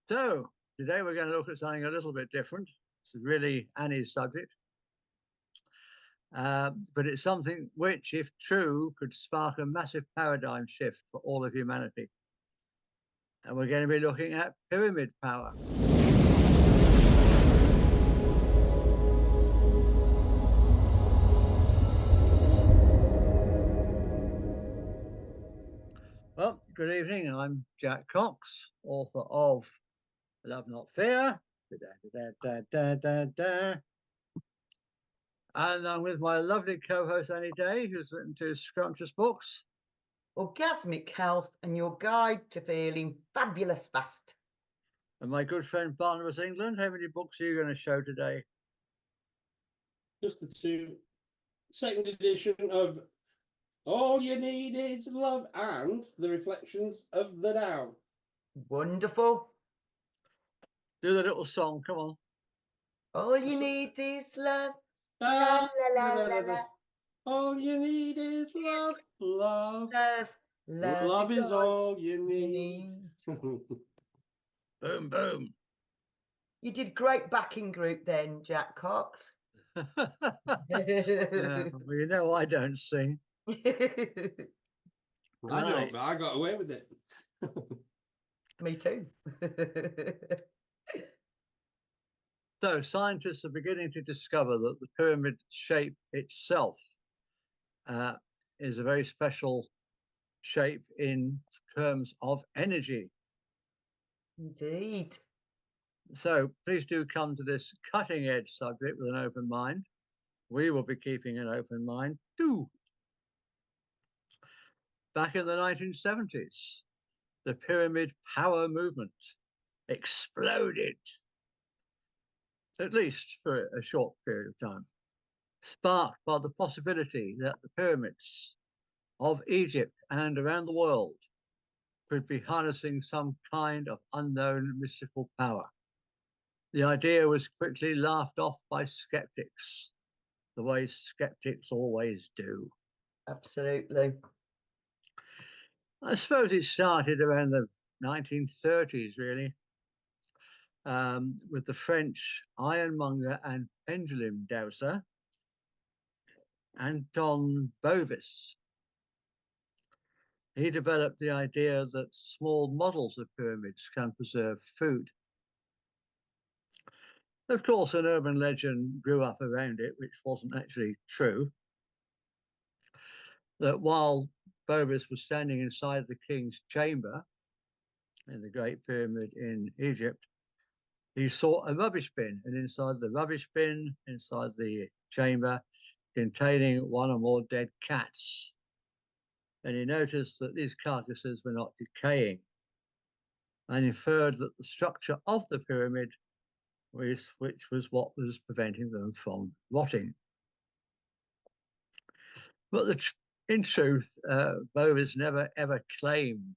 So today we're going to look at something a little bit different. It's really Annie's subject, but it's something which, if true, could spark a massive paradigm shift for all of humanity. And we're going to be looking at pyramid power. Well, good evening. I'm Jack Cox, author of Love Not Fear. And I'm with my lovely co-host Annie Day, who's written two scrumptious books. Orgasmic Health and Your Guide to Feeling Fabulous Fast. And my good friend Barnabas England, how many books are you going to show today? Just the two. Second edition of All You Need Is Love and The Reflections of the Tao. Wonderful. Do the little song, come on. All you need is love. La, la, la, la, la. All you need is love, love. Love is all you need. Boom, boom. You did great backing group then, Jack Cox. Well, you know I don't sing. I know, but I got away with it. Me too. So scientists are beginning to discover that the pyramid shape itself is a very special shape in terms of energy. Indeed. So please do come to this cutting edge subject with an open mind. We will be keeping an open mind too. Back in the 1970s, the pyramid power movement exploded, at least for a short period of time, sparked by the possibility that the pyramids of Egypt and around the world could be harnessing some kind of unknown mystical power. The idea was quickly laughed off by skeptics, the way skeptics always do. Absolutely. I suppose it started around the 1930s, really, with the French ironmonger and pendulum dowser, Anton Bovis. He developed the idea that small models of pyramids can preserve food. Of course, an urban legend grew up around it, which wasn't actually true. That while Bovis was standing inside the king's chamber in the Great Pyramid in Egypt, he saw a rubbish bin, and inside the rubbish bin, inside the chamber, containing one or more dead cats. And he noticed that these carcasses were not decaying, and inferred that the structure of the pyramid which was what was preventing them from rotting. But in truth, Bovis never ever claimed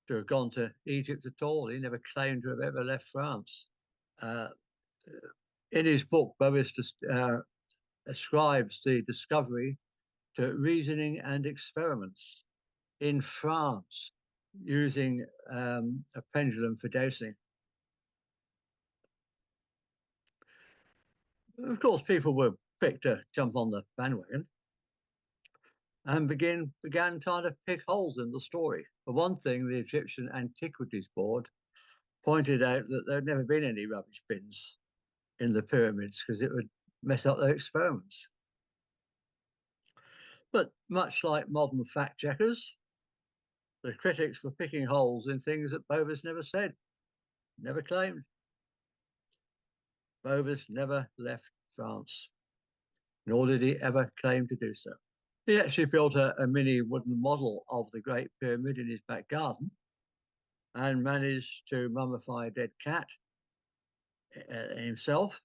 to have gone to Egypt at all. He never claimed to have ever left France. In his book, Bovis ascribes the discovery to reasoning and experiments in France using a pendulum for dosing. Of course, people were quick to jump on the bandwagon and began trying to pick holes in the story. For one thing, the Egyptian Antiquities Board pointed out that there had never been any rubbish bins in the pyramids because it would mess up their experiments. But much like modern fact checkers, the critics were picking holes in things that Bovis never said, never claimed. Bovis never left France, nor did he ever claim to do so. He actually built a mini wooden model of the Great Pyramid in his back garden and managed to mummify a dead cat himself.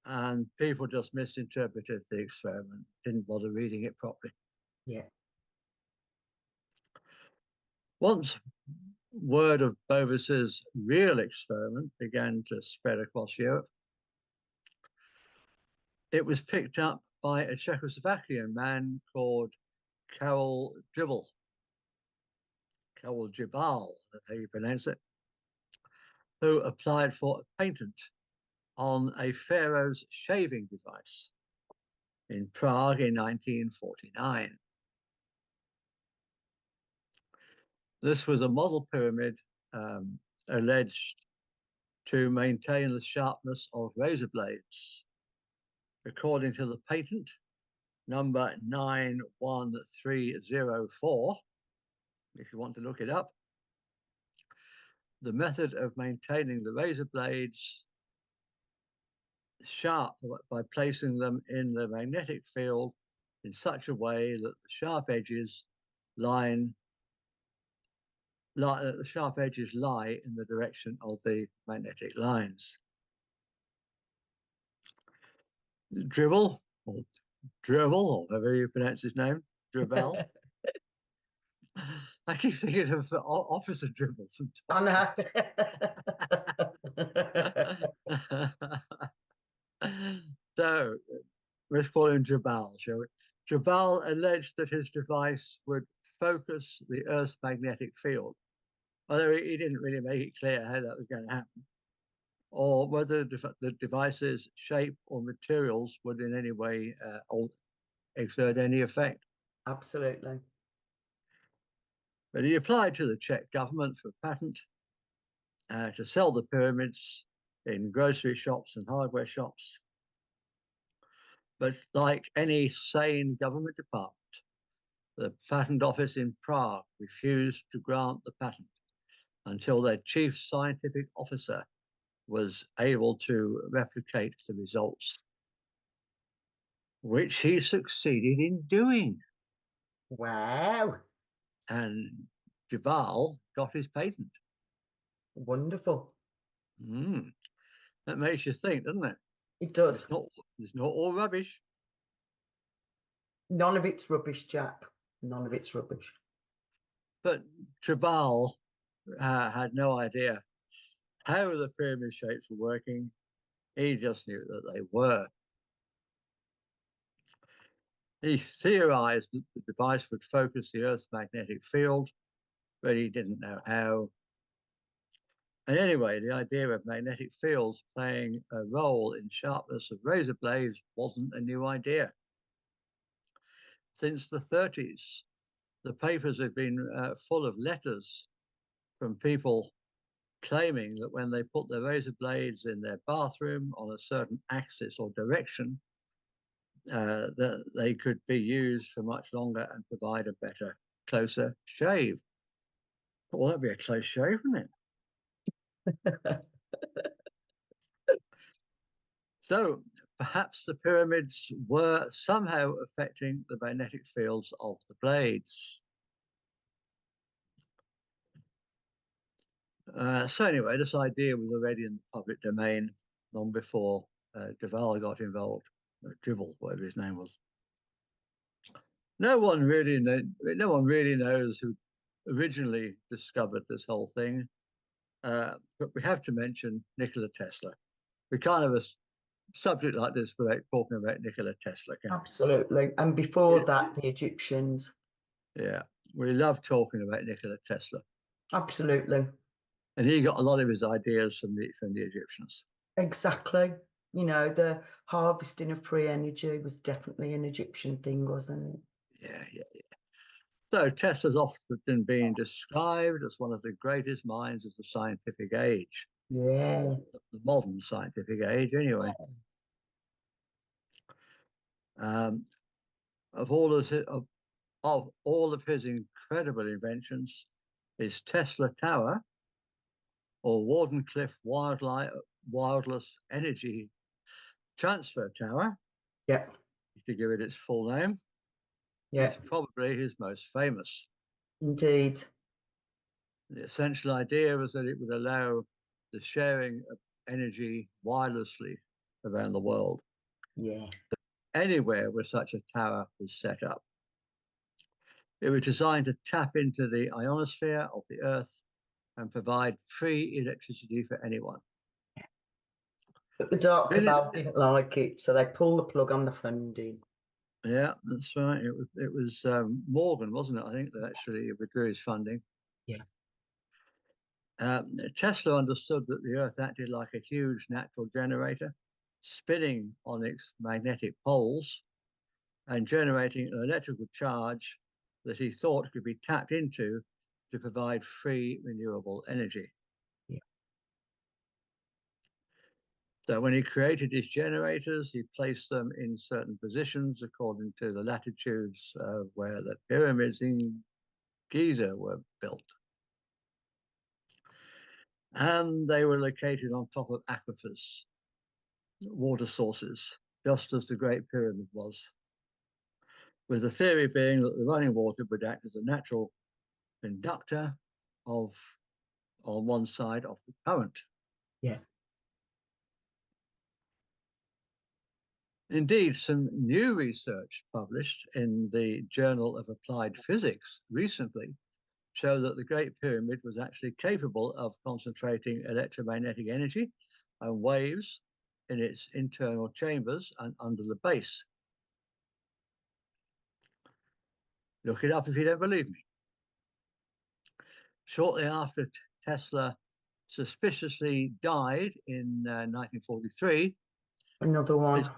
And people just misinterpreted the experiment, didn't bother reading it properly. Yeah. Once word of Bovis's real experiment began to spread across Europe, it was picked up by a Czechoslovakian man called Karol Dribal, that's how you pronounce it. who applied for a patent on a pharaoh's shaving device in Prague in 1949. This was a model pyramid alleged to maintain the sharpness of razor blades. According to the patent, number 91304, if you want to look it up, the method of maintaining the razor blades sharp by placing them in the magnetic field in such a way that the sharp edges lie in the direction of the magnetic lines. Dribble, or Dribble, or however you pronounce his name, Dribble. I keep thinking of Officer Dribble from I know. So let's call him Jabal, shall we? Jabal alleged that his device would focus the Earth's magnetic field, although he didn't really make it clear how that was going to happen, or whether the device's shape or materials would in any way exert any effect. Absolutely. But he applied to the Czech government for a patent to sell the pyramids in grocery shops and hardware shops. But like any sane government department, the patent office in Prague refused to grant the patent until their chief scientific officer was able to replicate the results, which he succeeded in doing. Wow. And Jabal got his patent. Wonderful. That makes you think, doesn't it? It does. It's not all rubbish. None of it's rubbish, Jack. None of it's rubbish. But Jabal had no idea how the pyramid shapes were working. He just knew that they were. He theorized that the device would focus the Earth's magnetic field, but he didn't know how. And anyway, the idea of magnetic fields playing a role in sharpness of razor blades wasn't a new idea. Since the 30s, the papers have been full of letters from people claiming that when they put their razor blades in their bathroom on a certain axis or direction, that they could be used for much longer and provide a better, closer shave. Well, that'd be a close shave, wouldn't it? So perhaps the pyramids were somehow affecting the magnetic fields of the blades. So anyway, this idea was already in the public domain long before Drunvalo got involved. Dribble, whatever his name was. No one really knows who originally discovered this whole thing, but we have to mention Nikola Tesla. We can't have a subject like this without talking about Nikola Tesla, can we? Absolutely. And before that, the Egyptians. Yeah, we love talking about Nikola Tesla. Absolutely. And he got a lot of his ideas from the Egyptians. Exactly. You know, the harvesting of free energy was definitely an Egyptian thing, wasn't it? Yeah. So Tesla's often been described as one of the greatest minds of the scientific age. Yeah. The modern scientific age, anyway. Of all of his incredible inventions, his Tesla Tower, or Wardenclyffe Wireless Energy Transfer Tower, to give it its full name, is probably his most famous. Indeed. The essential idea was that it would allow the sharing of energy wirelessly around the world. Yeah. Anywhere where such a tower was set up. It was designed to tap into the ionosphere of the Earth and provide free electricity for anyone. But the Dark Cabal didn't like it, so they pulled the plug on the funding. Yeah, that's right. It was Morgan, wasn't it? I think that actually withdrew his funding. Yeah. Tesla understood that the Earth acted like a huge natural generator, spinning on its magnetic poles and generating an electrical charge that he thought could be tapped into to provide free renewable energy. Yeah. So when he created his generators, he placed them in certain positions according to the latitudes where the pyramids in Giza were built. And they were located on top of aquifers, water sources, just as the Great Pyramid was, with the theory being that the running water would act as a natural conductor on one side of the current. Yeah. Indeed, some new research published in the Journal of Applied Physics recently show that the Great Pyramid was actually capable of concentrating electromagnetic energy and waves in its internal chambers and under the base. Look it up if you don't believe me. Shortly after Tesla suspiciously died in 1943, Another one.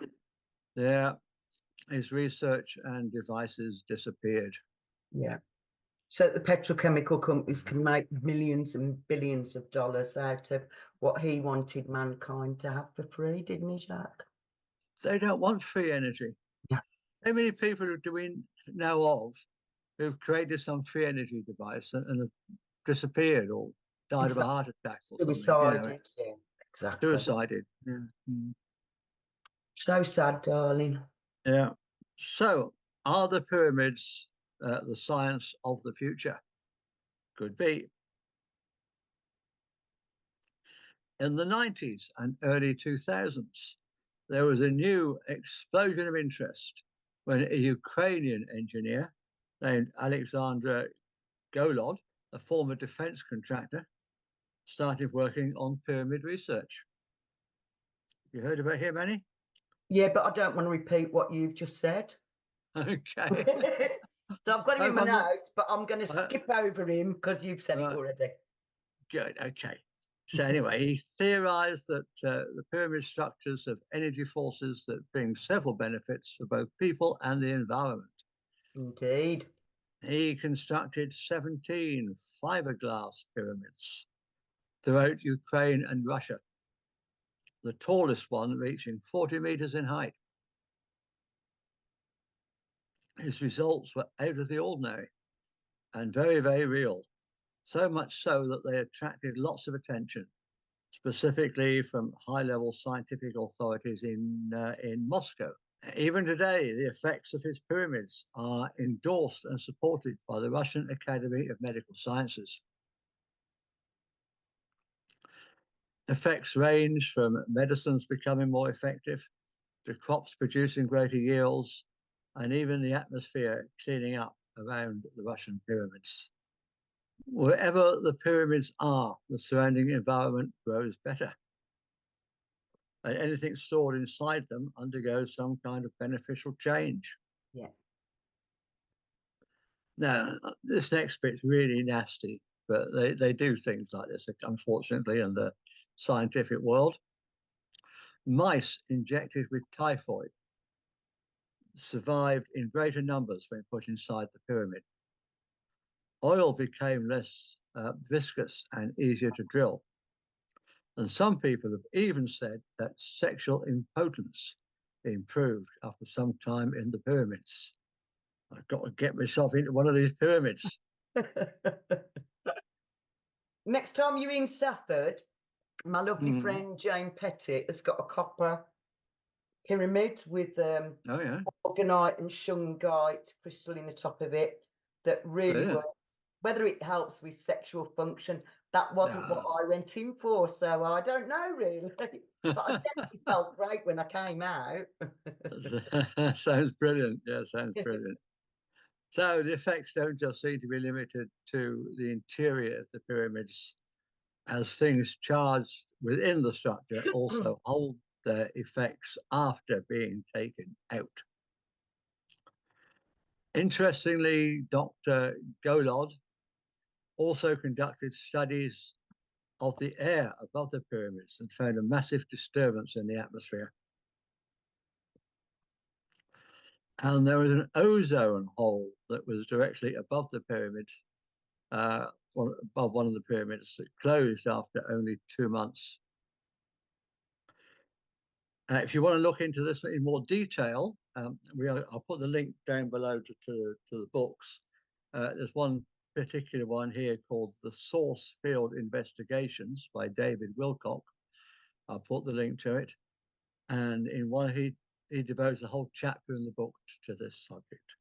His research and devices disappeared. Yeah. So the petrochemical companies can make millions and billions of dollars out of what he wanted mankind to have for free, didn't he, Jack? They don't want free energy. Yeah. How many people do we know of who've created some free energy device and have disappeared or died of a heart attack or Suicided, yeah, exactly. Suicided. Yeah. So sad, darling. Yeah. So, are the pyramids the science of the future? Could be. In the 90s and early 2000s, there was a new explosion of interest when a Ukrainian engineer named Alexander Golod, a former defense contractor, started working on pyramid research. You heard about him, Annie? Yeah, but I don't want to repeat what you've just said. Okay. So I've got him in my I'm not- notes, but I'm going to skip over him because you've said it already. Good. Okay. So anyway, he theorized that the pyramid structures have energy forces that bring several benefits for both people and the environment. Indeed. He constructed 17 fiberglass pyramids throughout Ukraine and Russia, the tallest one reaching 40 meters in height. His results were out of the ordinary and very, very real, so much so that they attracted lots of attention, specifically from high-level scientific authorities in Moscow. Even today, the effects of his pyramids are endorsed and supported by the Russian Academy of Medical Sciences. Effects range from medicines becoming more effective to crops producing greater yields, and even the atmosphere cleaning up around the Russian pyramids. Wherever the pyramids are, the surrounding environment grows better. And anything stored inside them undergoes some kind of beneficial change. Yeah. Now, this next bit's really nasty, but they do things like this, unfortunately, in the scientific world. Mice injected with typhoid survived in greater numbers when put inside the pyramid. Oil became less viscous and easier to drill. And some people have even said that sexual impotence improved after some time in the pyramids. I've got to get myself into one of these pyramids. Next time you're in Stafford, my lovely friend Jane Pettit has got a copper pyramid with orgonite and shungite crystal in the top of it that really works. Whether it helps with sexual function, that wasn't what I went in for, so I don't know really. But I definitely felt great when I came out. Sounds brilliant. Yeah, sounds brilliant. So the effects don't just seem to be limited to the interior of the pyramids, as things charged within the structure also hold their effects after being taken out. Interestingly, Dr. Golod also conducted studies of the air above the pyramids and found a massive disturbance in the atmosphere. And there was an ozone hole that was directly above the pyramid, above one of the pyramids, that closed after only 2 months. If you want to look into this in more detail, I'll put the link down below to the books. There's one particular one here called The Source Field Investigations by David Wilcock. I'll put the link to it. And in one, he devotes a whole chapter in the book to this subject.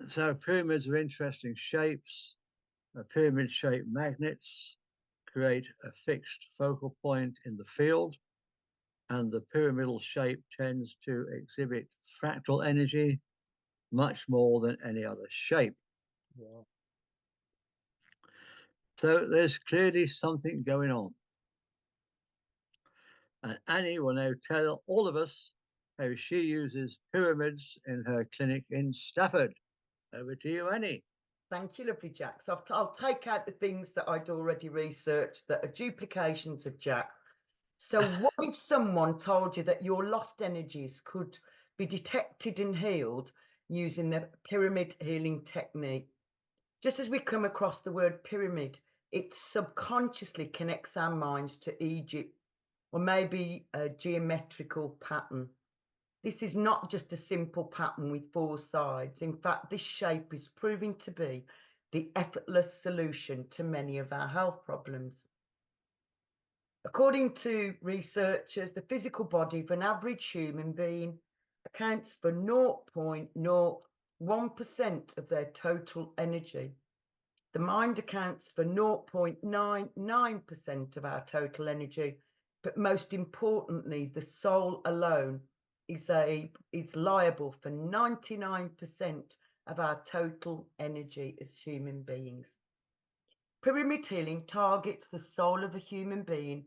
So pyramids are interesting shapes. Pyramid-shaped magnets create a fixed focal point in the field, and the pyramidal shape tends to exhibit fractal energy much more than any other shape. Wow. So there's clearly something going on. And Annie will now tell all of us how she uses pyramids in her clinic in Stafford. Over to you, Annie. Thank you, lovely Jack. So I'll take out the things that I'd already researched that are duplications of Jack. So what if someone told you that your lost energies could be detected and healed using the pyramid healing technique? Just as we come across the word pyramid, it subconsciously connects our minds to Egypt, or maybe a geometrical pattern. This is not just a simple pattern with 4 sides. In fact, this shape is proving to be the effortless solution to many of our health problems. According to researchers, the physical body of an average human being accounts for 0.01% of their total energy. The mind accounts for 0.99% of our total energy, but most importantly, the soul alone is liable for 99% of our total energy as human beings. Pyramid healing targets the soul of a human being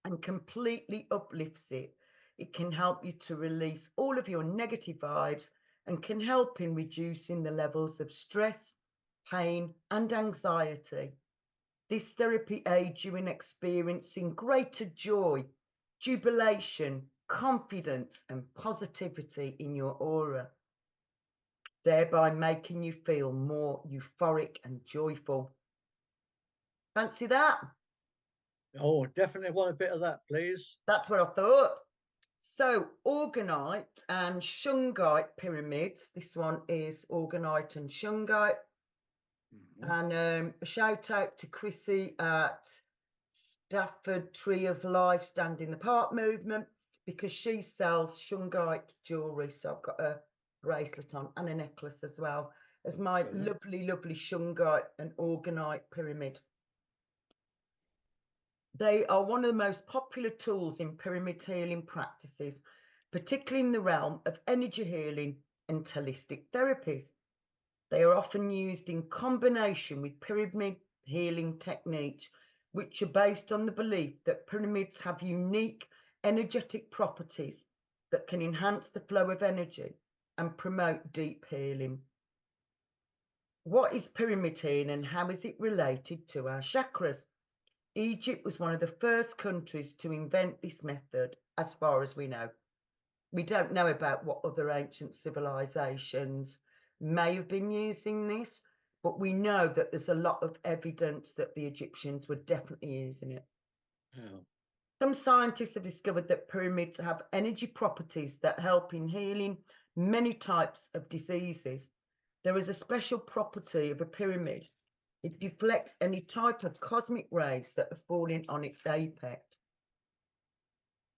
and completely uplifts it. It can help you to release all of your negative vibes and can help in reducing the levels of stress, pain, and anxiety. This therapy aids you in experiencing greater joy, jubilation, confidence, and positivity in your aura, thereby making you feel more euphoric and joyful. Fancy that? Oh, definitely want a bit of that, please. That's what I thought. So, Orgonite and Shungite pyramids. This one is Orgonite and Shungite. And a shout out to Chrissy at Stafford Tree of Life Stand in the Park movement, because she sells Shungite jewellery. So I've got a bracelet on and a necklace as well as my lovely, lovely Shungite and Orgonite pyramid. They are one of the most popular tools in pyramid healing practices, particularly in the realm of energy healing and holistic therapies. They are often used in combination with pyramid healing techniques, which are based on the belief that pyramids have unique energetic properties that can enhance the flow of energy and promote deep healing. What is pyramid healing and how is it related to our chakras? Egypt was one of the first countries to invent this method, as far as we know. We don't know about what other ancient civilizations may have been using this, but we know that there's a lot of evidence that the Egyptians were definitely using it. Oh. Some scientists have discovered that pyramids have energy properties that help in healing many types of diseases. There is a special property of a pyramid. It deflects any type of cosmic rays that are falling on its apex.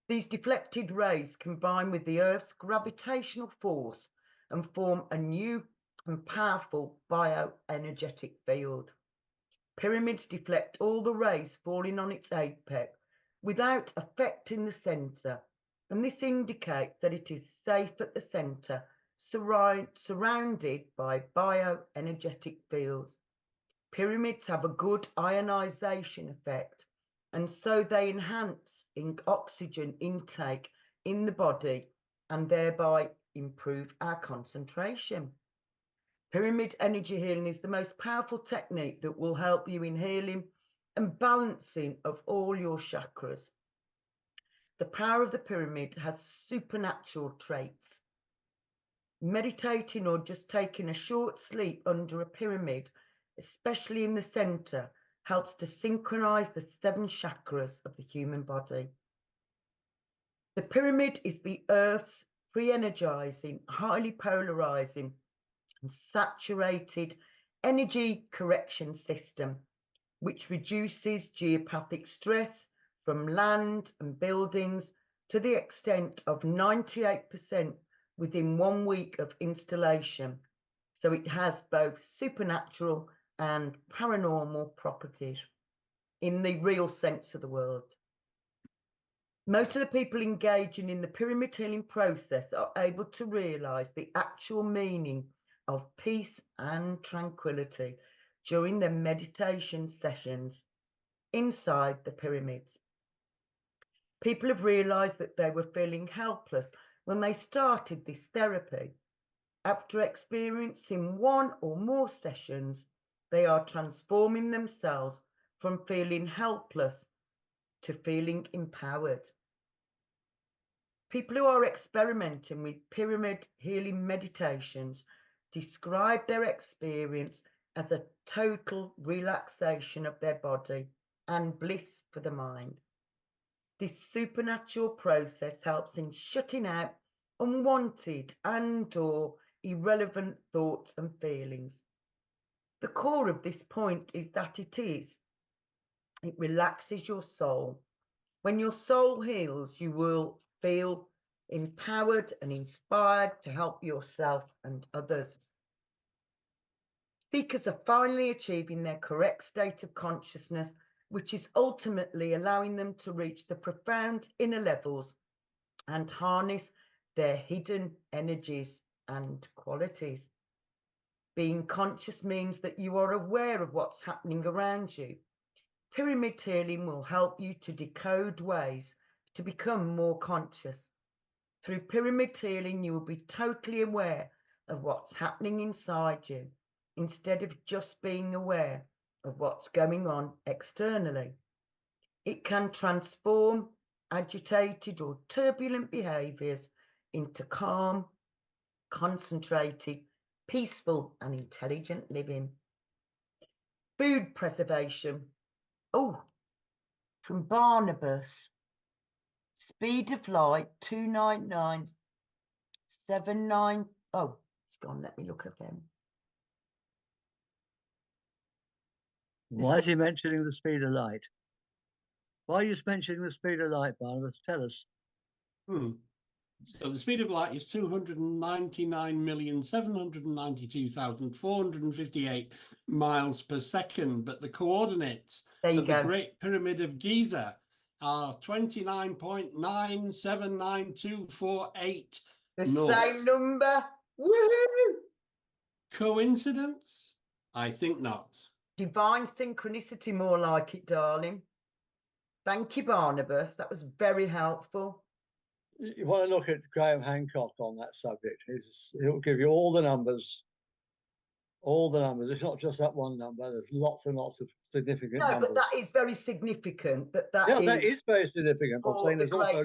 These deflected rays combine with the Earth's gravitational force and form a new and powerful bioenergetic field. Pyramids deflect all the rays falling on its apex without affecting the center, and this indicates that it is safe at the center, surrounded by bioenergetic fields. Pyramids have a good ionization effect, and so they enhance oxygen intake in the body and thereby improve our concentration. Pyramid energy healing is the most powerful technique that will help you in healing and balancing of all your chakras. The power of the pyramid has supernatural traits. Meditating or just taking a short sleep under a pyramid, especially in the center, helps to synchronize the 7 chakras of the human body. The pyramid is the Earth's pre-energizing, highly polarizing, and saturated energy correction system, which reduces geopathic stress from land and buildings to the extent of 98% within 1 week of installation. So it has both supernatural and paranormal properties in the real sense of the word. Most of the people engaging in the pyramid healing process are able to realize the actual meaning of peace and tranquility during their meditation sessions inside the pyramids. People have realized that they were feeling helpless when they started this therapy. After experiencing 1 or more sessions, they are transforming themselves from feeling helpless to feeling empowered. People who are experimenting with pyramid healing meditations describe their experience as a total relaxation of their body and bliss for the mind. This supernatural process helps in shutting out unwanted and/or irrelevant thoughts and feelings. The core of this point is that it relaxes your soul. When your soul heals, you will feel empowered and inspired to help yourself and others. Seekers are finally achieving their correct state of consciousness, which is ultimately allowing them to reach the profound inner levels and harness their hidden energies and qualities. Being conscious means that you are aware of what's happening around you. Pyramid healing will help you to decode ways to become more conscious. Through pyramid healing, you will be totally aware of what's happening inside you, instead of just being aware of what's going on externally. It can transform agitated or turbulent behaviors into calm, concentrated, peaceful, and intelligent living. Food preservation. Oh, from Barnabas. Speed of light 29979. Oh, it's gone. Let me look again. Why is he mentioning the speed of light? Why are you mentioning the speed of light, Barnabas? Tell us. So the speed of light is 299,792,458 miles per second, but the coordinates of the Great Pyramid of Giza are 29.979248 the north. Same number. Woohoo! Coincidence? I think not. Divine synchronicity, more like it, darling. Thank you, Barnabas. That was very helpful. You want to look at Graham Hancock on that subject. He'll give you all the numbers. All the numbers. It's not just that one number. There's lots and lots of significant numbers. No, but that is very significant. That is very significant. I'm saying there's also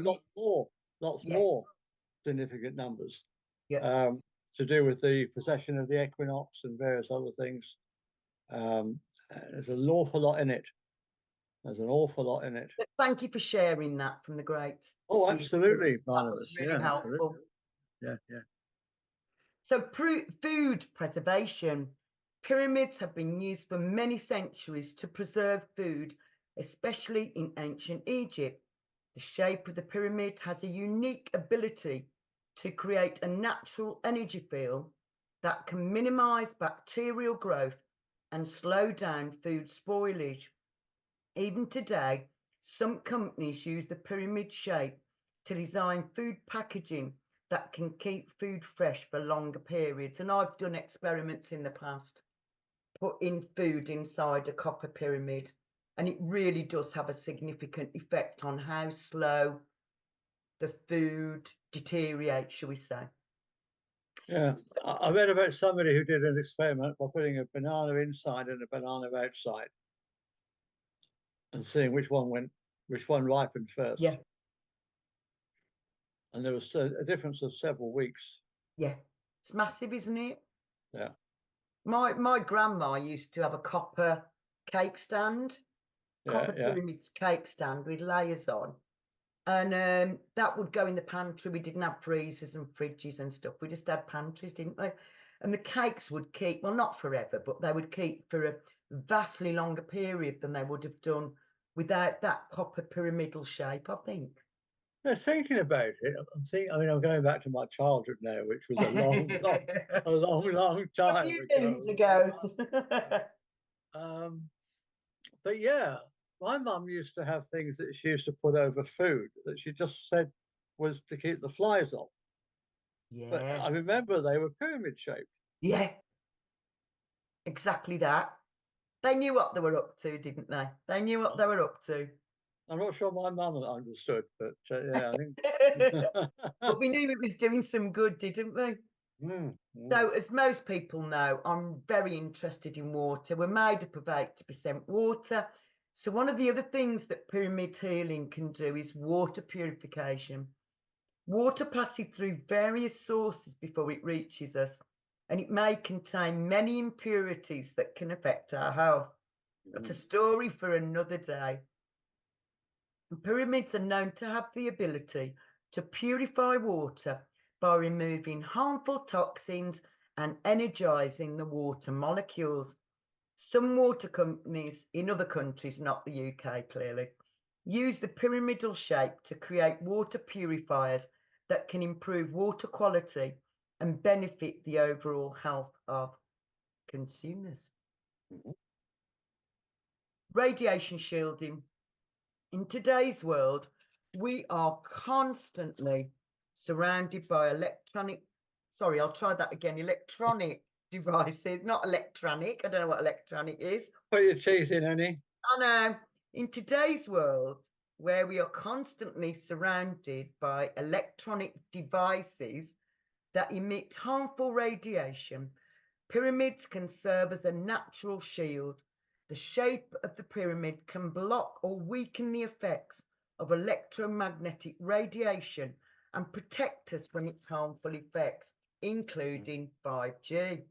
lots Yeah. more significant numbers. Yeah. To do with the precession of the equinox and various other things. There's an awful lot in it. But thank you for sharing that from the great. Oh, absolutely, Barnabas. Really helpful. Absolutely. Yeah. So food preservation. Pyramids have been used for many centuries to preserve food, especially in ancient Egypt. The shape of the pyramid has a unique ability to create a natural energy field that can minimize bacterial growth and slow down food spoilage. Even today, some companies use the pyramid shape to design food packaging that can keep food fresh for longer periods. And I've done experiments in the past, putting food inside a copper pyramid, and it really does have a significant effect on how slow the food deteriorates, shall we say. Yeah, I read about somebody who did an experiment by putting a banana inside and a banana outside, and seeing which one ripened first. Yeah. And there was a difference of several weeks. Yeah, it's massive, isn't it? Yeah. My grandma used to have a copper cake stand, copper pyramids cake stand with layers on. And that would go in the pantry. We didn't have freezers and fridges and stuff. We just had pantries, didn't we? And the cakes would keep, well, not forever, but they would keep for a vastly longer period than they would have done without that copper pyramidal shape, I think. Yeah, thinking about it, I'm going back to my childhood now, which was a long time a few moons ago. But yeah, my mum used to have things that she used to put over food that she just said was to keep the flies off. Yeah. But I remember they were pyramid shaped. Yeah. Exactly that. They knew what they were up to, didn't they? They knew what they were up to. I'm not sure my mum understood, but yeah, I think. But we knew it was doing some good, didn't we? So, as most people know, I'm very interested in water. We're made up of 80% water. So, one of the other things that pyramid healing can do is water purification. Water passes through various sources before it reaches us, and it may contain many impurities that can affect our health. That's a story for another day. Pyramids are known to have the ability to purify water by removing harmful toxins and energizing the water molecules. Some water companies in other countries, not the UK clearly, use the pyramidal shape to create water purifiers that can improve water quality and benefit the overall health of consumers. Radiation shielding. In today's world, we are constantly surrounded by electronic devices, not electronic. I don't know what electronic is. Put your teeth in, Annie. I know. In today's world, where we are constantly surrounded by electronic devices that emit harmful radiation, pyramids can serve as a natural shield. The shape of the pyramid can block or weaken the effects of electromagnetic radiation and protect us from its harmful effects, including 5G.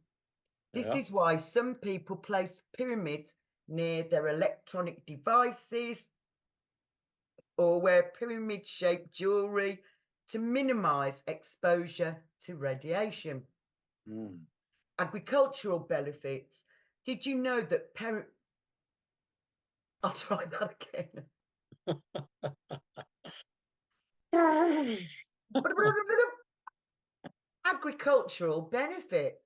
This is why some people place pyramids near their electronic devices or wear pyramid-shaped jewelry to minimize exposure to radiation. Agricultural benefits. Did you know that I'll try that again. Agricultural benefits.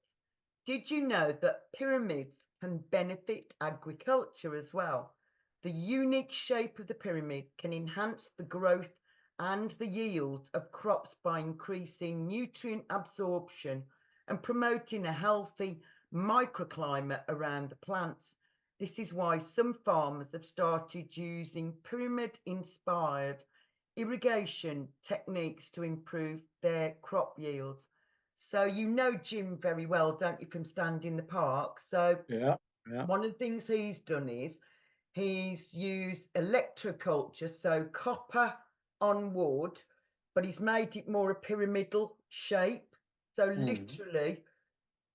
Did you know that pyramids can benefit agriculture as well? The unique shape of the pyramid can enhance the growth and the yield of crops by increasing nutrient absorption and promoting a healthy microclimate around the plants. This is why some farmers have started using pyramid-inspired irrigation techniques to improve their crop yields. So you know Jim very well, don't you, from Stand in the Park? So one of the things he's done is he's used electroculture, so copper on wood, but he's made it more a pyramidal shape. So literally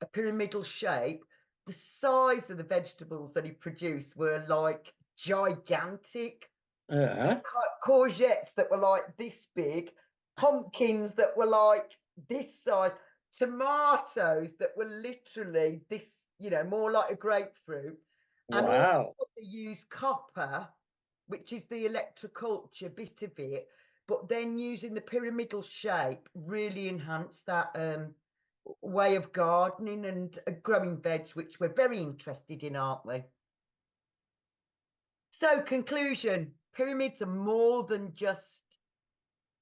a pyramidal shape. The size of the vegetables that he produced were like gigantic. Courgettes that were like this big, pumpkins that were like this size, tomatoes that were literally this, more like a grapefruit. And also they use copper, which is the electroculture bit of it, but then using the pyramidal shape really enhanced that way of gardening and growing veg, which we're very interested in, aren't we? So, conclusion, pyramids are more than just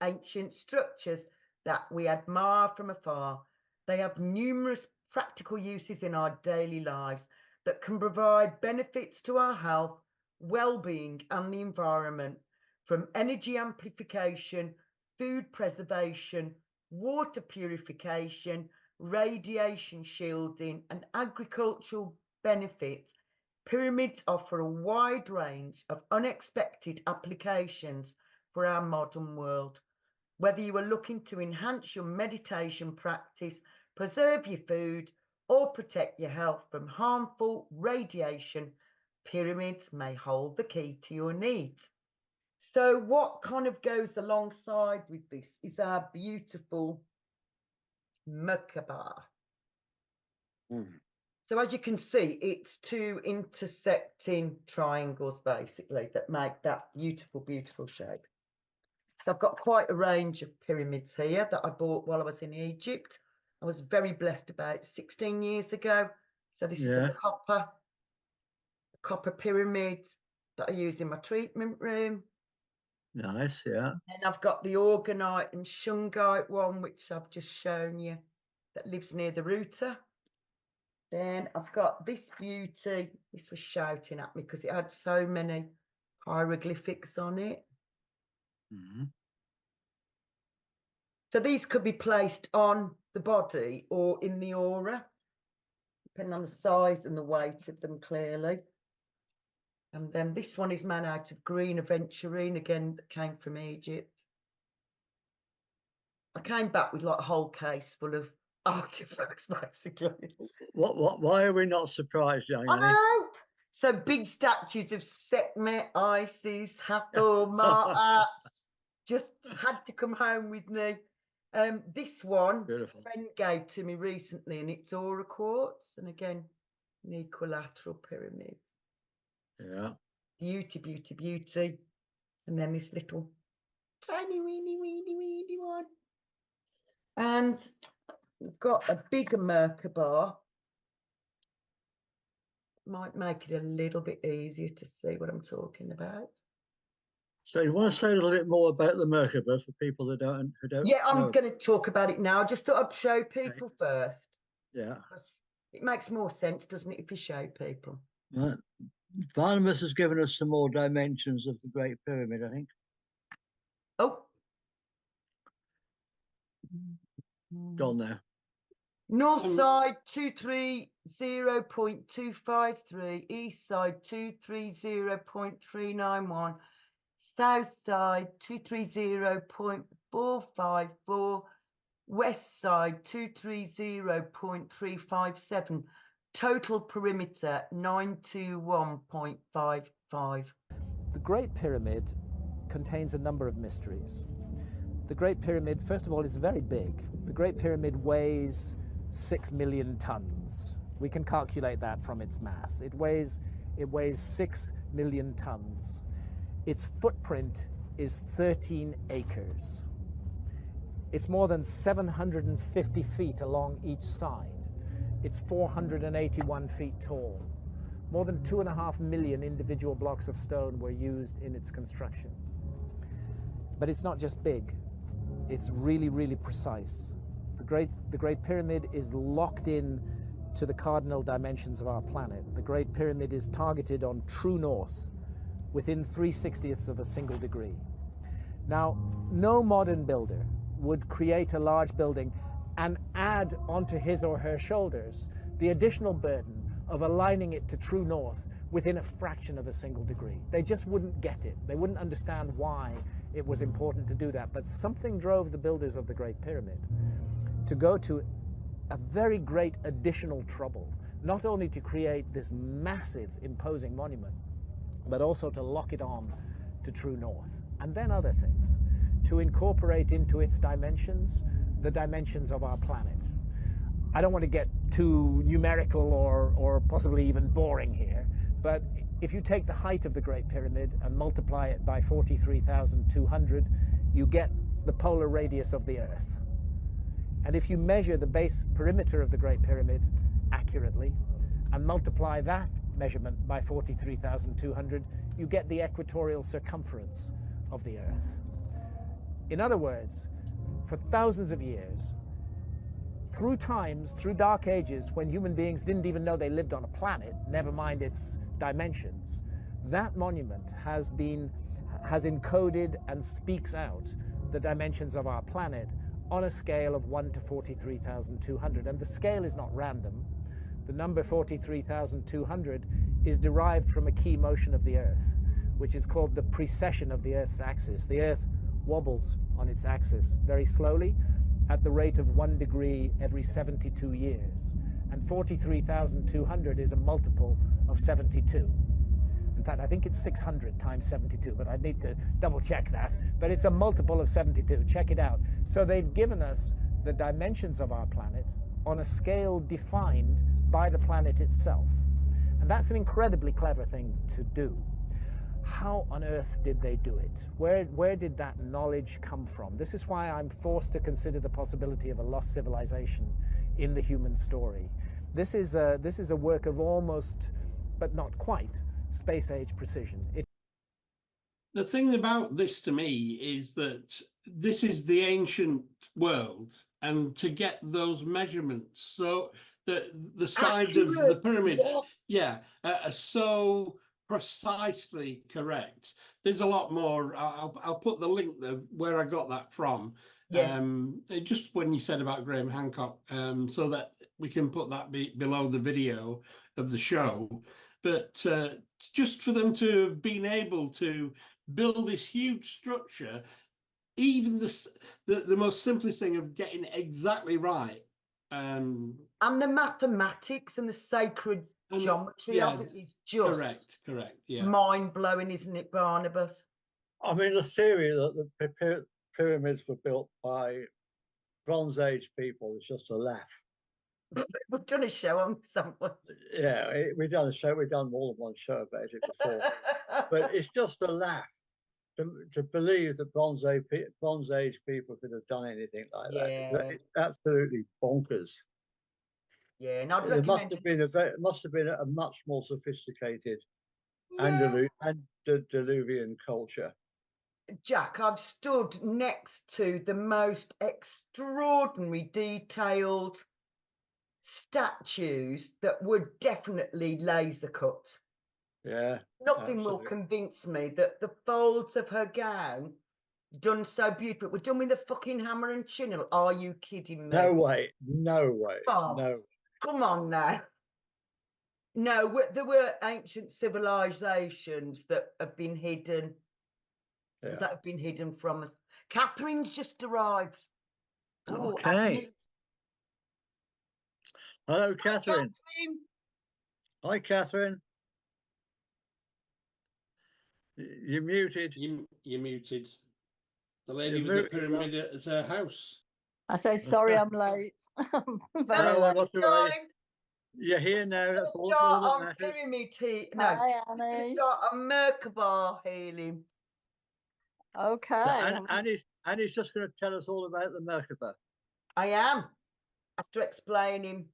ancient structures that we admire from afar. They have numerous practical uses in our daily lives that can provide benefits to our health, well-being and the environment, from energy amplification, food preservation, water purification radiation shielding, and agricultural benefits, pyramids offer a wide range of unexpected applications for our modern world. Whether you are looking to enhance your meditation practice, preserve your food, or protect your health from harmful radiation, pyramids may hold the key to your needs. So what kind of goes alongside with this is our beautiful Merkaba. So as you can see, it's two intersecting triangles basically that make that beautiful, beautiful shape. So I've got quite a range of pyramids here that I bought while I was in Egypt. I was very blessed about 16 years ago. So this is a copper pyramid that I use in my treatment room. Nice, yeah. And I've got the Orgonite and Shungite one, which I've just shown you, that lives near the router. Then I've got this beauty. This was shouting at me because it had so many hieroglyphics on it. So these could be placed on the body or in the aura, depending on the size and the weight of them, clearly. And then this one is made out of green aventurine, again, that came from Egypt. I came back with like a whole case full of artifacts, basically. Why are we not surprised, young Annie? I know. So big statues of Sekhmet, Isis, Hathor, Ma'at, just had to come home with me. This one, beautiful, a friend gave to me recently, and it's aura quartz, and again, an equilateral pyramid. Yeah. Beauty, beauty, beauty. And then this little tiny, weeny, weeny, weeny one. And we've got a bigger Merkaba. Might make it a little bit easier to see what I'm talking about. So you want to say a little bit more about the Merkaba for people that don't Yeah, I'm going to talk about it now. I just thought I'd show people first. Yeah. It makes more sense, doesn't it, if you show people? Right. Barnabas has given us some more dimensions of the Great Pyramid, I think. Oh. Gone now. North side 230.253, east side 230.391, south side 230.454, west side 230.357, total perimeter 921.55. The Great Pyramid contains a number of mysteries. The Great Pyramid, first of all, is very big. The Great Pyramid weighs 6 million tons. We can calculate that from its mass. It weighs 6 million tons. Its footprint is 13 acres. It's more than 750 feet along each side. It's 481 feet tall. More than 2.5 million individual blocks of stone were used in its construction. But it's not just big. It's really, really precise. The Great Pyramid is locked in to the cardinal dimensions of our planet. The Great Pyramid is targeted on true north within 3/60ths of a single degree. Now, no modern builder would create a large building and add onto his or her shoulders the additional burden of aligning it to true north within a fraction of a single degree. They just wouldn't get it. They wouldn't understand why it was important to do that. But something drove the builders of the Great Pyramid to go to a very great additional trouble, not only to create this massive, imposing monument, but also to lock it on to true north. And then other things, to incorporate into its dimensions the dimensions of our planet. I don't want to get too numerical or possibly even boring here, but if you take the height of the Great Pyramid and multiply it by 43,200, you get the polar radius of the Earth. And if you measure the base perimeter of the Great Pyramid accurately and multiply that measurement by 43,200, you get the equatorial circumference of the Earth. In other words, for thousands of years, through times, through dark ages, when human beings didn't even know they lived on a planet, never mind its dimensions, that monument has encoded and speaks out the dimensions of our planet on a scale of 1 to 43,200. And the scale is not random. The number 43,200 is derived from a key motion of the Earth, which is called the precession of the Earth's axis. The Earth wobbles on its axis very slowly at the rate of 1 degree every 72 years. And 43,200 is a multiple of 72. In fact, I think it's 600 times 72, but I need to double check that. But it's a multiple of 72. Check it out. So they've given us the dimensions of our planet on a scale defined by the planet itself. And that's an incredibly clever thing to do. How on earth did they do it? Where did that knowledge come from? This is why I'm forced to consider the possibility of a lost civilization in the human story. This is a work of almost, but not quite, space-age precision. The thing about this to me is that this is the ancient world, and to get those measurements, so the sides of the pyramid, are so precisely correct. There's a lot more. I'll put the link there where I got that from. Just when you said about Graham Hancock, so that we can put that below the video of the show. But just for them to have been able to build this huge structure, even the most simplest thing of getting exactly right. And the mathematics and the sacred geometry of it is just correct. mind-blowing, isn't it, Barnabas? I mean, the theory that the pyramids were built by Bronze Age people is just a laugh. We've done a show on something. Yeah, we've done a show. We've done more than one show about it before. But it's just a laugh to believe that Bronze Age people could have done anything like that. It's absolutely bonkers. Yeah, and I'd recommend it must have been a much more sophisticated antediluvian culture. Jack, I've stood next to the most extraordinary detailed statues that were definitely laser cut. Yeah. Nothing will convince me that the folds of her gown done so beautiful were done with a fucking hammer and chisel. Are you kidding me? No way. Oh, no. Come on now. No, there were ancient civilizations that have been hidden. Yeah. That have been hidden from us. Catherine's just arrived. Okay. Hello, Catherine. Hi, Catherine. You're muted. You're muted. The lady with the pyramid at her house. I say sorry, I'm late. Very late. You're here now. That's all that matters. Pyramid Hi, Annie. Start on Merkaba healing. Okay. Annie's just going to tell us all about the Merkaba. I am. After explaining,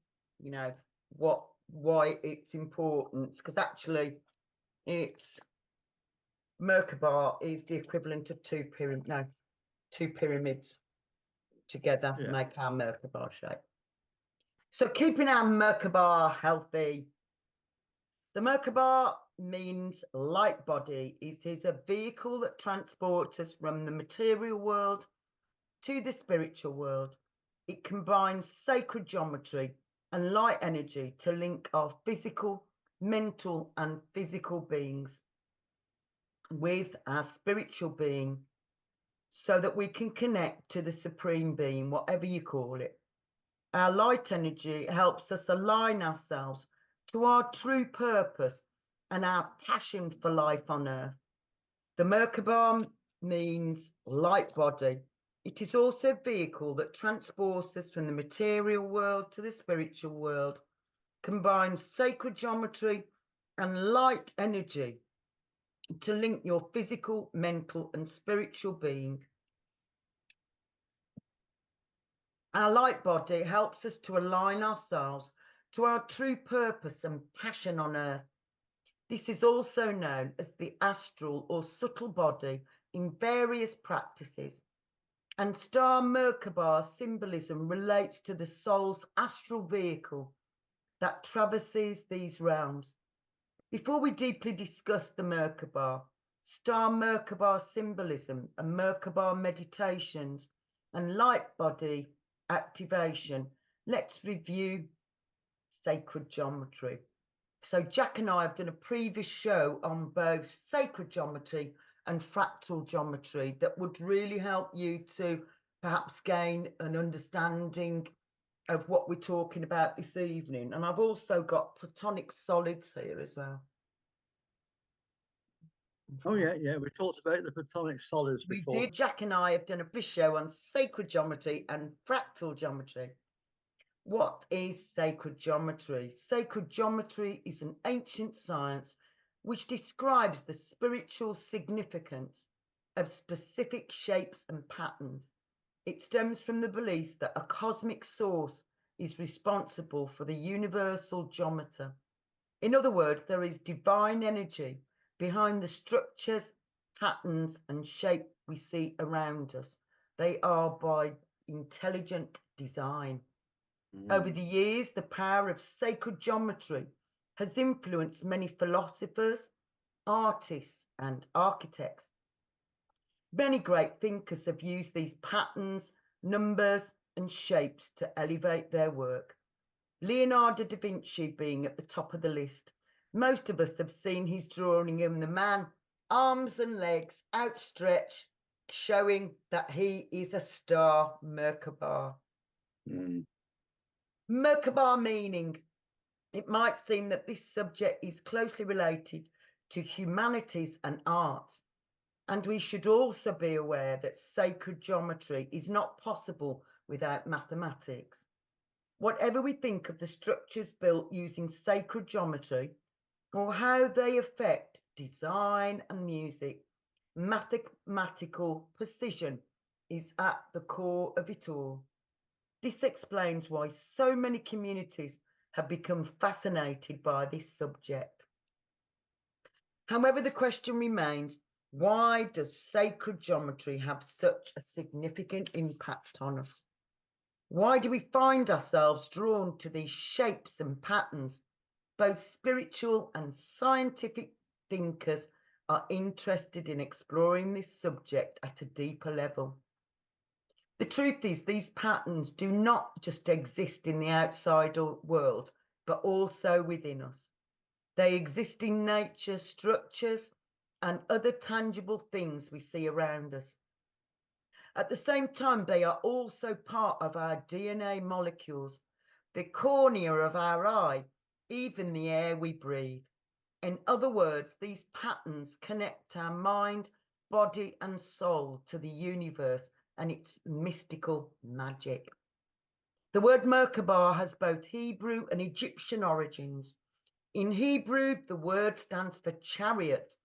why it's important, because actually, Merkaba is the equivalent of two pyramids together make our Merkaba shape. So keeping our Merkaba healthy. The Merkaba means light body. It is a vehicle that transports us from the material world to the spiritual world. It combines sacred geometry and light energy to link our physical, mental, and physical beings with our spiritual being so that we can connect to the supreme being, whatever you call it. Our light energy helps us align ourselves to our true purpose and our passion for life on earth. The Merkaba means light body. It is also a vehicle that transports us from the material world to the spiritual world, combines sacred geometry and light energy to link your physical, mental, and spiritual being. Our light body helps us to align ourselves to our true purpose and passion on earth. This is also known as the astral or subtle body in various practices. And star Merkaba symbolism relates to the soul's astral vehicle that traverses these realms. Before we deeply discuss the Merkaba, star Merkaba symbolism and Merkaba meditations and light body activation, let's review sacred geometry. So Jack and I have done a previous show on both sacred geometry and fractal geometry that would really help you to perhaps gain an understanding of what we're talking about this evening. And I've also got platonic solids here as well. Oh yeah, we talked about the platonic solids before. We did. Jack and I have done a show on sacred geometry and fractal geometry. What is sacred geometry? Sacred geometry is an ancient science which describes the spiritual significance of specific shapes and patterns. It stems from the belief that a cosmic source is responsible for the universal geometry. In other words, there is divine energy behind the structures, patterns, and shape we see around us. They are by intelligent design. Over the years, the power of sacred geometry has influenced many philosophers, artists, and architects. Many great thinkers have used these patterns, numbers, and shapes to elevate their work. Leonardo da Vinci being at the top of the list. Most of us have seen his drawing of the man, arms and legs outstretched, showing that he is a star Merkaba. Merkaba meaning, it might seem that this subject is closely related to humanities and arts. And we should also be aware that sacred geometry is not possible without mathematics. Whatever we think of the structures built using sacred geometry or how they affect design and music, mathematical precision is at the core of it all. This explains why so many communities have become fascinated by this subject. However, the question remains, why does sacred geometry have such a significant impact on us? Why do we find ourselves drawn to these shapes and patterns? Both spiritual and scientific thinkers are interested in exploring this subject at a deeper level. The truth is, these patterns do not just exist in the outside world, but also within us. They exist in nature, structures, and other tangible things we see around us. At the same time, they are also part of our DNA molecules, the cornea of our eye, even the air we breathe. In other words, these patterns connect our mind, body, and soul to the universe and its mystical magic. The word Merkaba has both Hebrew and Egyptian origins. In Hebrew, the word stands for chariot.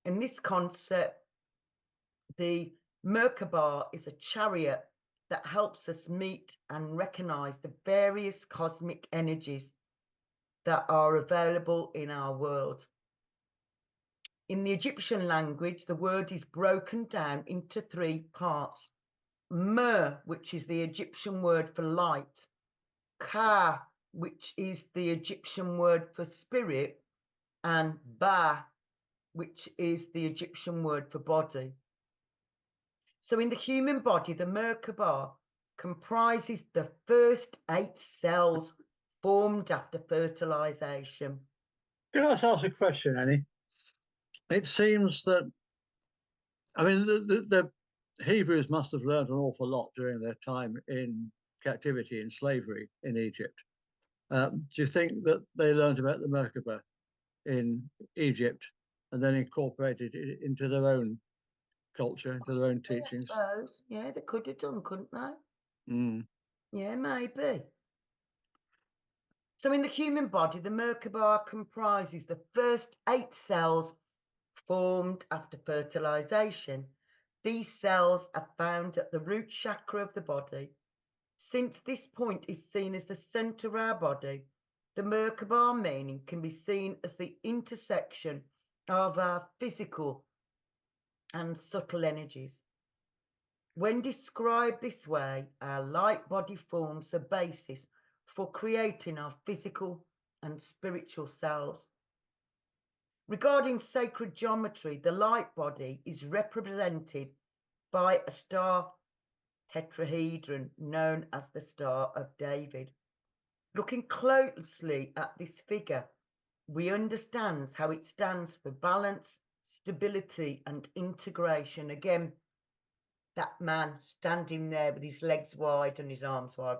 In this concept, the Merkaba is a chariot that helps us meet and recognize the various cosmic energies that are available in our world. In the Egyptian language, the word is broken down into three parts. Mer, which is the Egyptian word for light. Ka, which is the Egyptian word for spirit. And Ba, which is the Egyptian word for body. So in the human body, the Merkaba comprises the first 8 cells formed after fertilization. Can I ask a question, Annie? It seems that, I mean, the Hebrews must have learned an awful lot during their time in captivity and slavery in Egypt. Do you think that they learned about the Merkaba in Egypt and then incorporated it into their own culture, into their own teachings? I suppose. Yeah, they could have done, couldn't they? Yeah, maybe. So in the human body, the Merkaba comprises the first 8 cells formed after fertilization. These cells are found at the root chakra of the body. Since this point is seen as the center of our body, the Merkaba meaning can be seen as the intersection of our physical and subtle energies. When described this way, our light body forms a basis for creating our physical and spiritual selves. Regarding sacred geometry, the light body is represented by a star tetrahedron known as the Star of David. Looking closely at this figure, we understand how it stands for balance, stability, and integration. Again, that man standing there with his legs wide and his arms wide.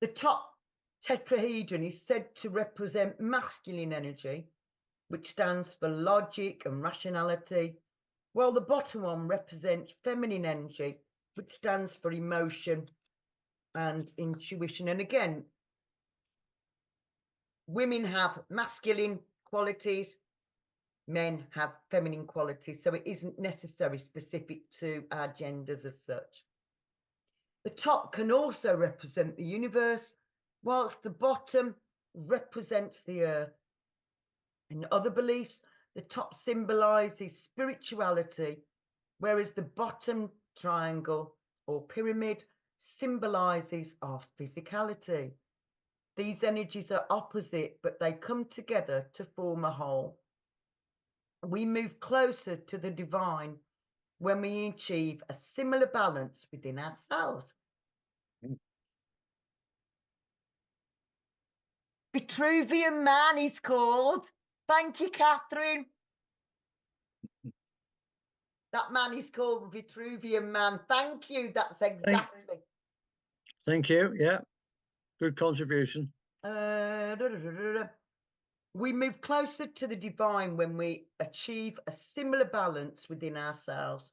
The top tetrahedron is said to represent masculine energy, which stands for logic and rationality, while the bottom one represents feminine energy, which stands for emotion and intuition. And again, women have masculine qualities, men have feminine qualities, so it isn't necessarily specific to our genders as such. The top can also represent the universe, whilst the bottom represents the earth. In other beliefs, the top symbolizes spirituality, whereas the bottom triangle or pyramid symbolizes our physicality. These energies are opposite, but they come together to form a whole. We move closer to the divine when we achieve a similar balance within ourselves. Vitruvian Man is called. Thank you, Catherine. That man is called Vitruvian Man. Thank you. That's exactly. Thank you. Yeah. Good contribution. We move closer to the divine when we achieve a similar balance within ourselves.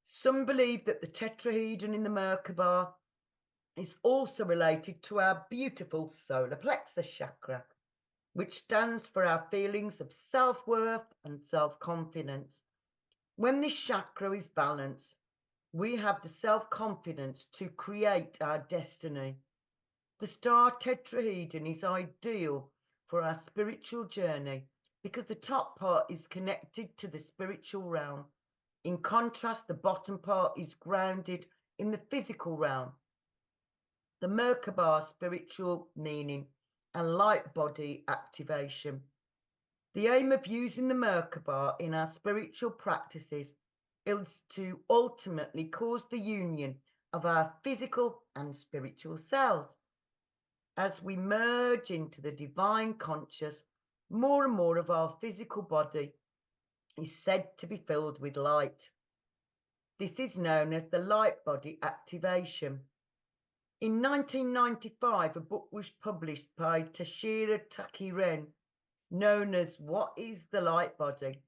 Some believe that the tetrahedron in the Merkaba is also related to our beautiful solar plexus chakra, which stands for our feelings of self-worth and self-confidence. When this chakra is balanced, we have the self-confidence to create our destiny. The star tetrahedron is ideal for our spiritual journey because the top part is connected to the spiritual realm. In contrast, the bottom part is grounded in the physical realm. The Merkaba spiritual meaning and light body activation. The aim of using the Merkaba in our spiritual practices is to ultimately cause the union of our physical and spiritual selves. As we merge into the divine conscious, more and more of our physical body is said to be filled with light. This is known as the light body activation. In 1995, a book was published by Tashira Tachi-Ren, known as What is the Light Body,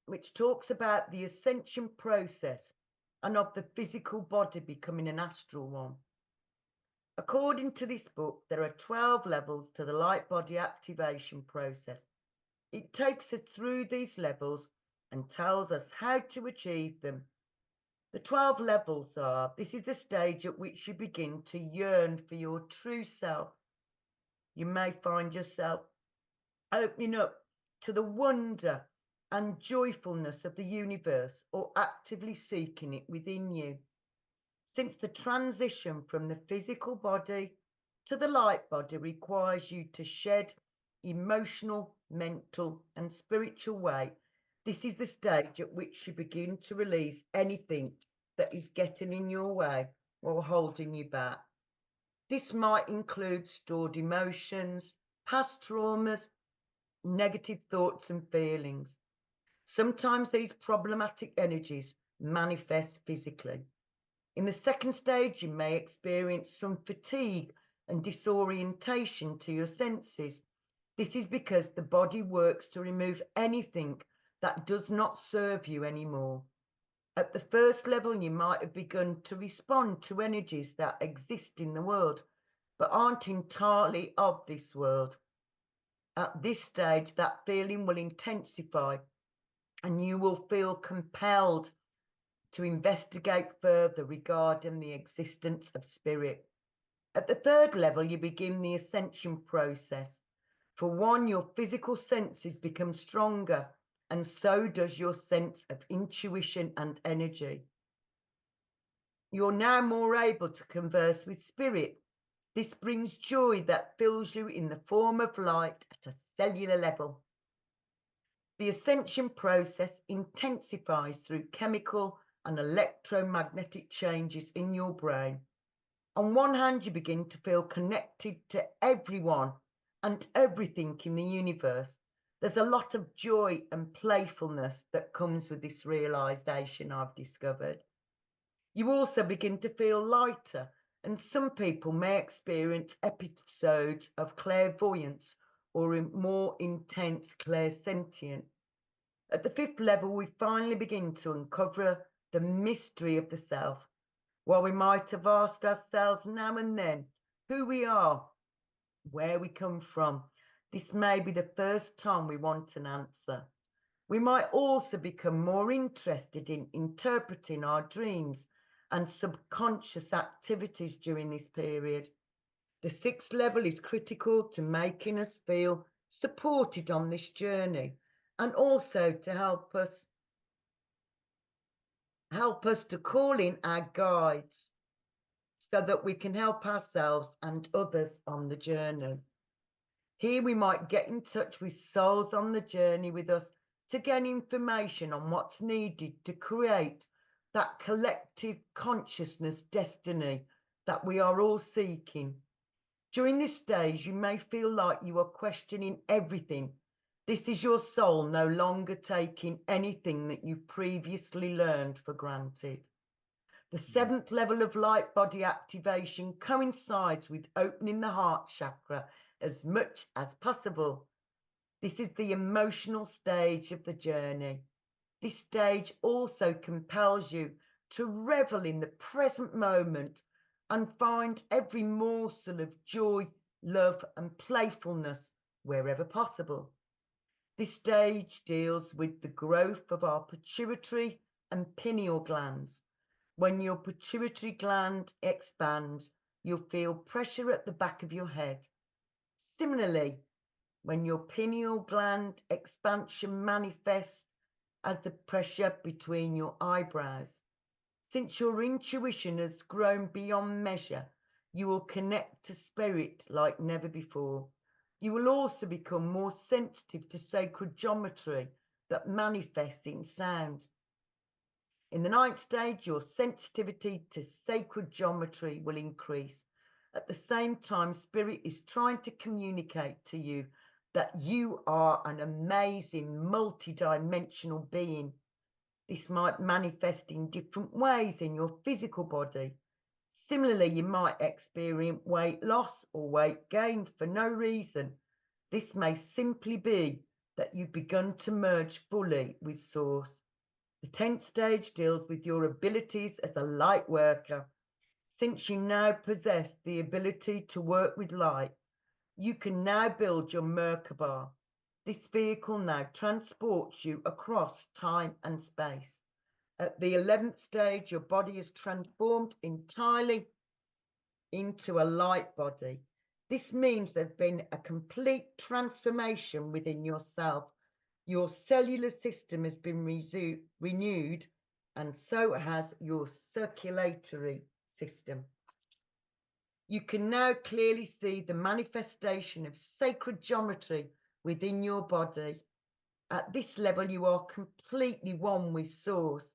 which talks about the ascension process and of the physical body becoming an astral one. According to this book, there are 12 levels to the light body activation process. It takes us through these levels and tells us how to achieve them. The 12 levels are, this is the stage at which you begin to yearn for your true self. You may find yourself opening up to the wonder and joyfulness of the universe or actively seeking it within you. Since the transition from the physical body to the light body requires you to shed emotional, mental, and spiritual weight, this is the stage at which you begin to release anything that is getting in your way or holding you back. This might include stored emotions, past traumas, negative thoughts and feelings. Sometimes these problematic energies manifest physically. In the second stage, you may experience some fatigue and disorientation to your senses. This is because the body works to remove anything that does not serve you anymore. At the first level, you might have begun to respond to energies that exist in the world, but aren't entirely of this world. At this stage, that feeling will intensify, and you will feel compelled to investigate further regarding the existence of spirit. At the third level, you begin the ascension process. For one, your physical senses become stronger, and so does your sense of intuition and energy. You're now more able to converse with spirit. This brings joy that fills you in the form of light at a cellular level. The ascension process intensifies through chemical and electromagnetic changes in your brain. On one hand, you begin to feel connected to everyone and everything in the universe. There's a lot of joy and playfulness that comes with this realization, I've discovered. You also begin to feel lighter, and some people may experience episodes of clairvoyance or more intense clairsentient. At the 5th level, we finally begin to uncover the mystery of the self. While we might have asked ourselves now and then who we are, where we come from, this may be the first time we want an answer. We might also become more interested in interpreting our dreams and subconscious activities during this period. The 6th level is critical to making us feel supported on this journey, and also to help us to call in our guides so that we can help ourselves and others on the journey. Here we might get in touch with souls on the journey with us to gain information on what's needed to create that collective consciousness destiny that we are all seeking. During this stage, you may feel like you are questioning everything. This is your soul no longer taking anything that you previously learned for granted. The 7th level of light body activation coincides with opening the heart chakra as much as possible. This is the emotional stage of the journey. This stage also compels you to revel in the present moment and find every morsel of joy, love, and playfulness wherever possible. This stage deals with the growth of our pituitary and pineal glands. When your pituitary gland expands, you'll feel pressure at the back of your head. Similarly, when your pineal gland expansion manifests as the pressure between your eyebrows. Since your intuition has grown beyond measure, you will connect to spirit like never before. You will also become more sensitive to sacred geometry that manifests in sound. In the 9th stage, your sensitivity to sacred geometry will increase. At the same time, spirit is trying to communicate to you that you are an amazing multi-dimensional being. This might manifest in different ways in your physical body. Similarly, you might experience weight loss or weight gain for no reason. This may simply be that you've begun to merge fully with Source. The 10th stage deals with your abilities as a light worker. Since you now possess the ability to work with light, you can now build your Merkaba. This vehicle now transports you across time and space. At the 11th stage, your body is transformed entirely into a light body. This means there's been a complete transformation within yourself. Your cellular system has been renewed, and so has your circulatory system. You can now clearly see the manifestation of sacred geometry within your body. At this level, you are completely one with Source.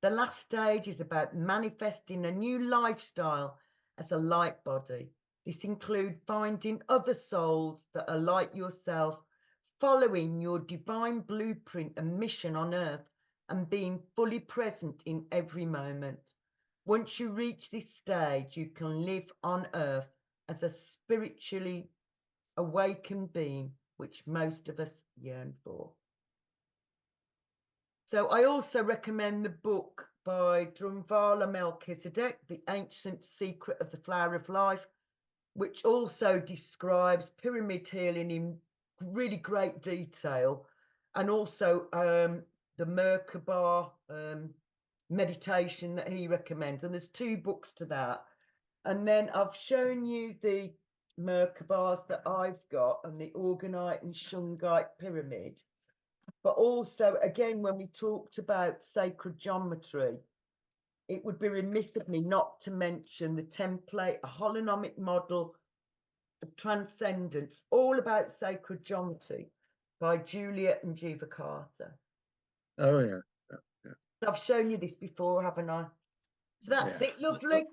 The last stage is about manifesting a new lifestyle as a light body. This includes finding other souls that are like yourself, following your divine blueprint and mission on earth, and being fully present in every moment. Once you reach this stage, you can live on earth as a spiritually awakened being, which most of us yearn for. So I also recommend the book by Drunvalo Melchizedek, The Ancient Secret of the Flower of Life, which also describes pyramid healing in really great detail, and also the Merkaba meditation that he recommends. And there's 2 books to that. And then I've shown you the Merkabas that I've got and the Orgonite and Shungite pyramid. But also, again, when we talked about sacred geometry, it would be remiss of me not to mention the template, a holonomic model of transcendence, all about sacred geometry. by Juliet and Jiva. Oh, yeah. I've shown you this before, haven't I? So that's it, lovely.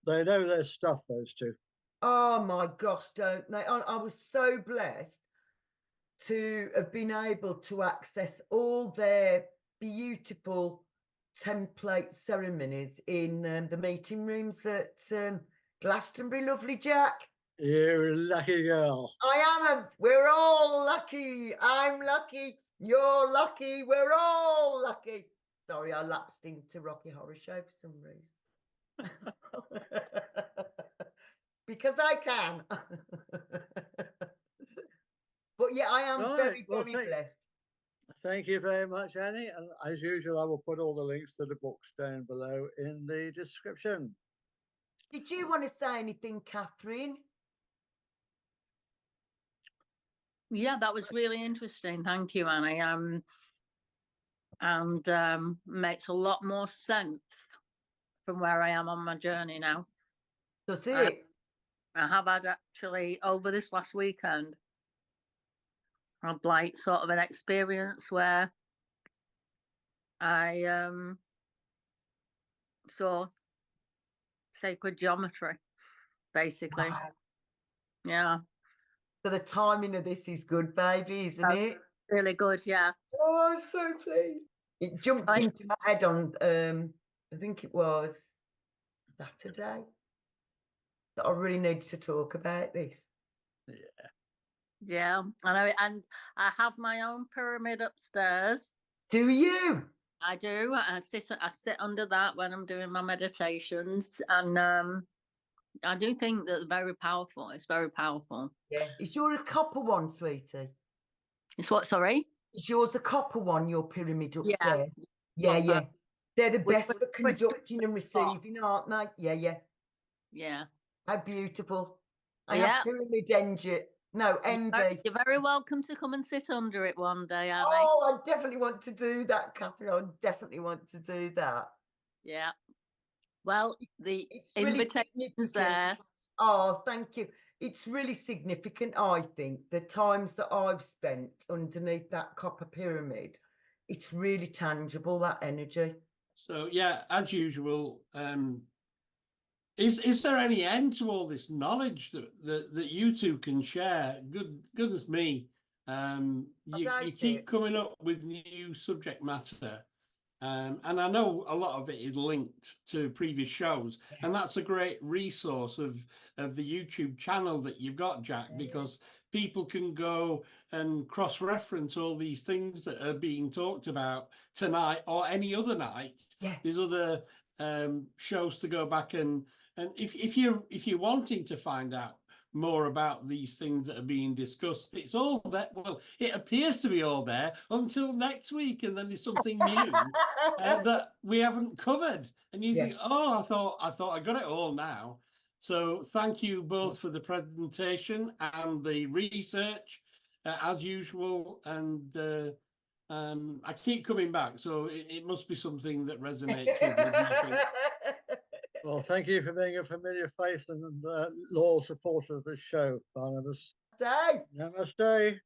They know their stuff, those two. Oh my gosh, don't they? I was so blessed to have been able to access all their beautiful template ceremonies in the meeting rooms at Glastonbury, lovely Jack. You're a lucky girl. We're all lucky. I'm lucky. You're lucky. We're all lucky. Sorry, I lapsed into Rocky Horror Show for some reason. Because I can. But yeah, I am very blessed. Thank you very much, Annie. And as usual, I will put all the links to the books down below in the description. Did you want to say anything, Catherine? Yeah, that was really interesting. Thank you, Annie. And makes a lot more sense from where I am on my journey now. Does it? I have had actually over this last weekend, I'd like sort of an experience where I saw sacred geometry, basically. Wow. Yeah. So the timing of this is good, baby, isn't it? Really good, yeah. Oh, I'm so pleased. It jumped into my head on, I think it was Saturday, that I really needed to talk about this. Yeah, I know, and I have my own pyramid upstairs. Do you? I do. I sit under that when I'm doing my meditations, and I do think that they're very powerful. It's very powerful. Yeah. Is yours a copper one, sweetie? It's what? Sorry. Is yours a copper one? Your pyramid upstairs? Yeah. Yeah. They're the best for conducting and receiving, aren't they? Yeah. Yeah. How beautiful. I have pyramid envy. No, envy. You're very welcome to come and sit under it one day, Annie. Oh, I definitely want to do that, Catherine. I definitely want to do that. Yeah. Well, the invitation's there. Oh, thank you. It's really significant, I think, the times that I've spent underneath that copper pyramid. It's really tangible, that energy. So, yeah, as usual, is there any end to all this knowledge that you two can share? Goodness me. You keep coming up with new subject matter. And I know a lot of it is linked to previous shows, and that's a great resource of the YouTube channel that you've got, Jack, because people can go and cross-reference all these things that are being talked about tonight or any other night. There's other shows to go back and if you're wanting to find out more about these things that are being discussed, it's all there. Well, it appears to be all there until next week, and then there's something new that we haven't covered, and you think, oh, I thought I got it all now. So thank you both for the presentation and the research as usual, and I keep coming back, so it must be something that resonates with me. Well, thank you for being a familiar face and loyal supporter of this show, Barnabas. Namaste. Namaste.